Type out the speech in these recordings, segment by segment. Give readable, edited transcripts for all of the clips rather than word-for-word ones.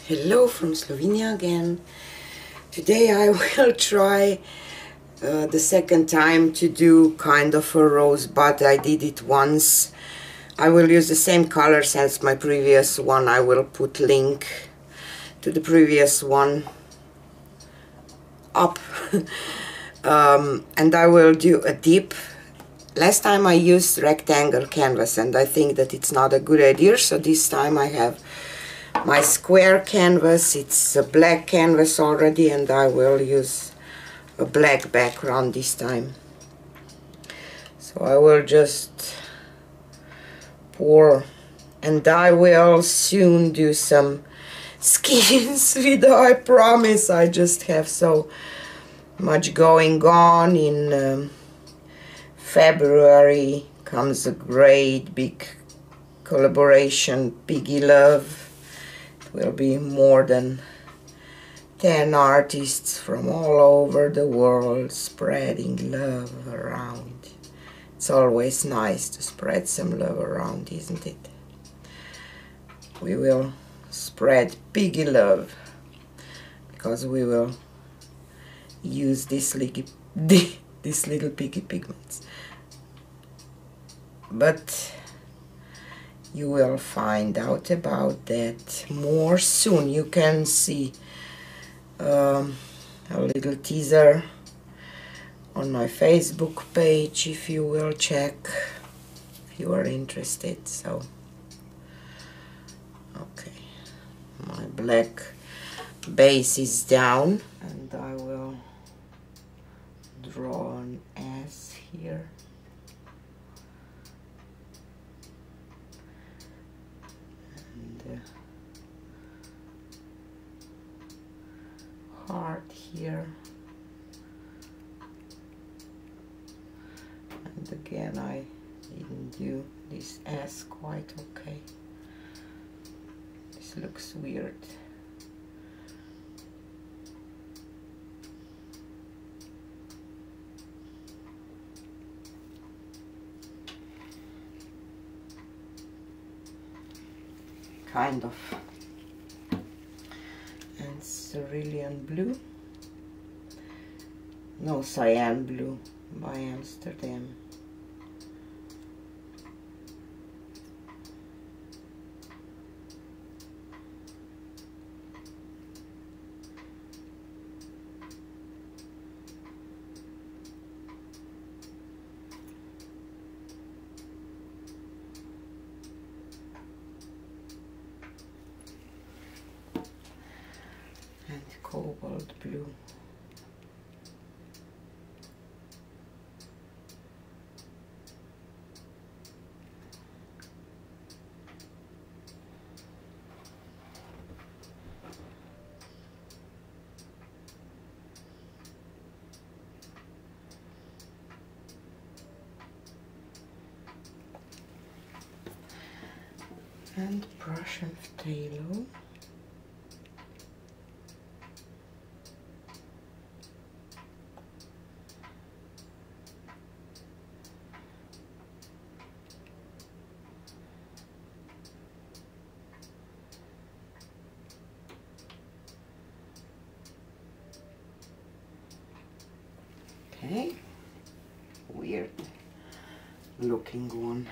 Hello from Slovenia again. Today I will try the second time to do kind of a rose, but I did it once. I will use the same colors as my previous one. I will put link to the previous one up. And I will do a dip. Last time I used rectangle canvas and I think that it's not a good idea, so this time I have my square canvas. It's a black canvas already and I will use a black background this time. So I will just pour, and I will soon do some skins video, I promise. I just have so much going on. In February comes a great big collaboration, Piggy Love. Will be more than 10 artists from all over the world spreading love around. It's always nice to spread some love around, isn't it? We will spread Piggy love because we will use these little piggy pigments. But you will find out about that more soon. You can see a little teaser on my Facebook page if you will check, if you are interested. So, okay, my black base is down and I will draw an S here. Heart here, and again I didn't do this S quite okay. This looks weird. Kind of. And cerulean blue, no, cyan blue by Amsterdam. Cobalt blue. And Prussian phthalo. Okay, weird looking one.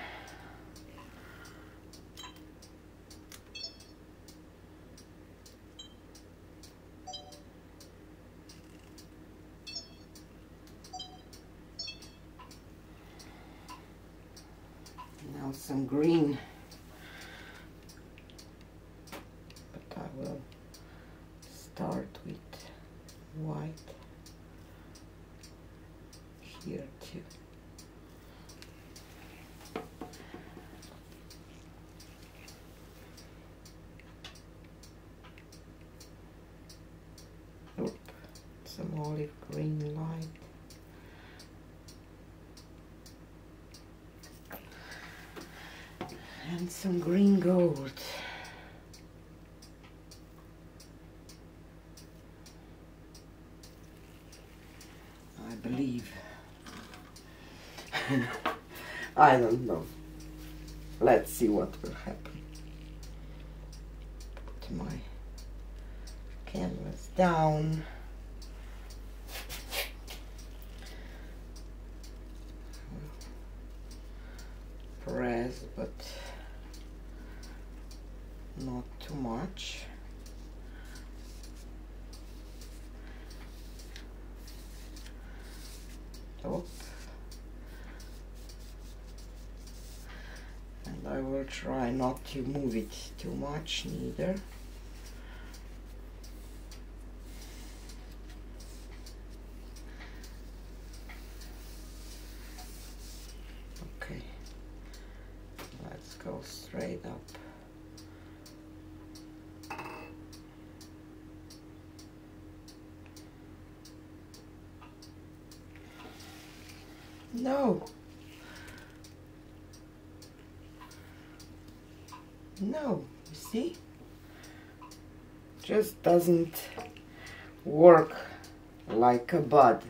Now some green, but I will start with white here too. Oop, some olive green light. And some green gold. I believe. I don't know. Let's see what will happen. Put my canvas down. Press, but not too much. Top. And I will try not to move it too much neither. Okay, let's go straight up. No. No, you see? Just doesn't work like a bud.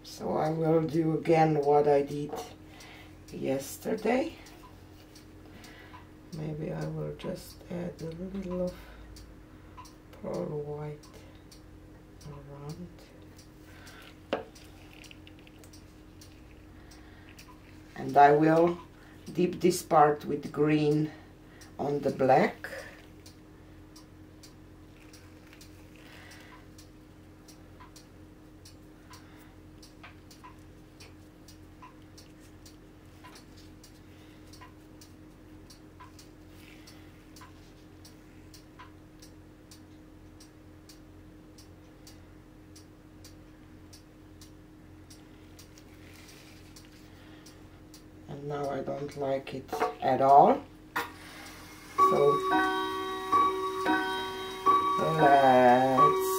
So I will do again what I did yesterday. Maybe I will just add a little of pearl white around. And I will dip this part with green on the black. Now I don't like it at all, so let's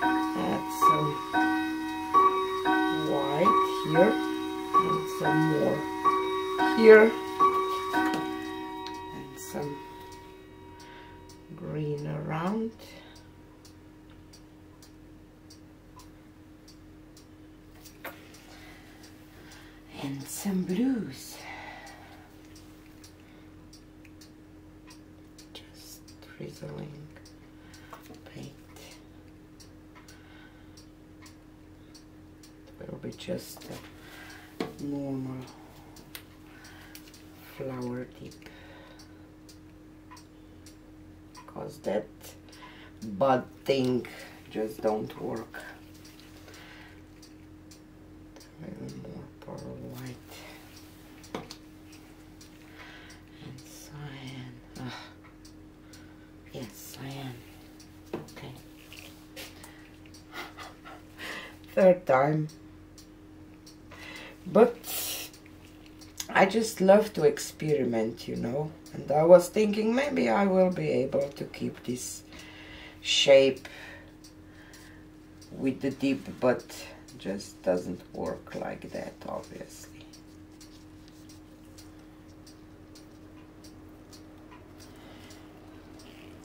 add some white here and some more here and some green around. And some blues. Just drizzling paint. It will be just a normal flower tip, because that bud thing just don't work. A little more pearl white and cyan. Yes, cyan. Okay. Third time. But I just love to experiment, you know, and I was thinking maybe I will be able to keep this shape with the dip, but just doesn't work like that, obviously.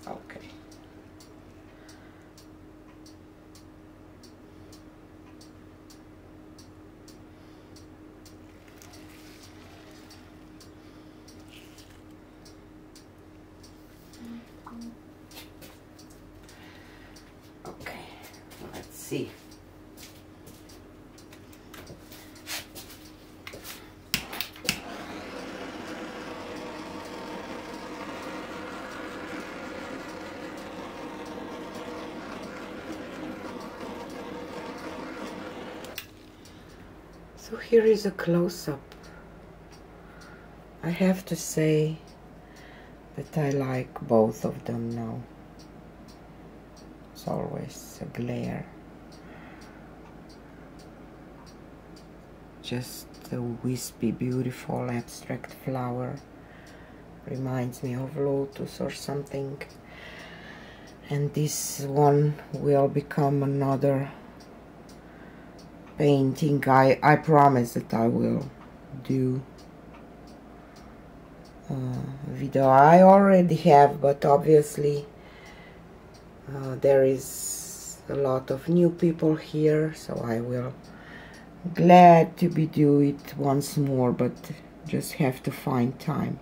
Okay. Okay, let's see. So here is a close-up. I have to say that I like both of them now. It's always a glare. Just a wispy, beautiful abstract flower. Reminds me of lotus or something. And this one will become another painting. I promise that I will do a video. I already have, but obviously there is a lot of new people here, so I will glad to be do it once more, but just have to find time.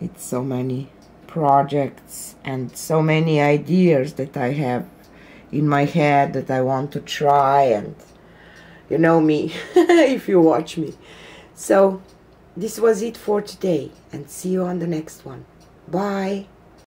It's so many projects and so many ideas that I have in my head that I want to try, and you know me if you watch me. So this was it for today, and see you on the next one. Bye.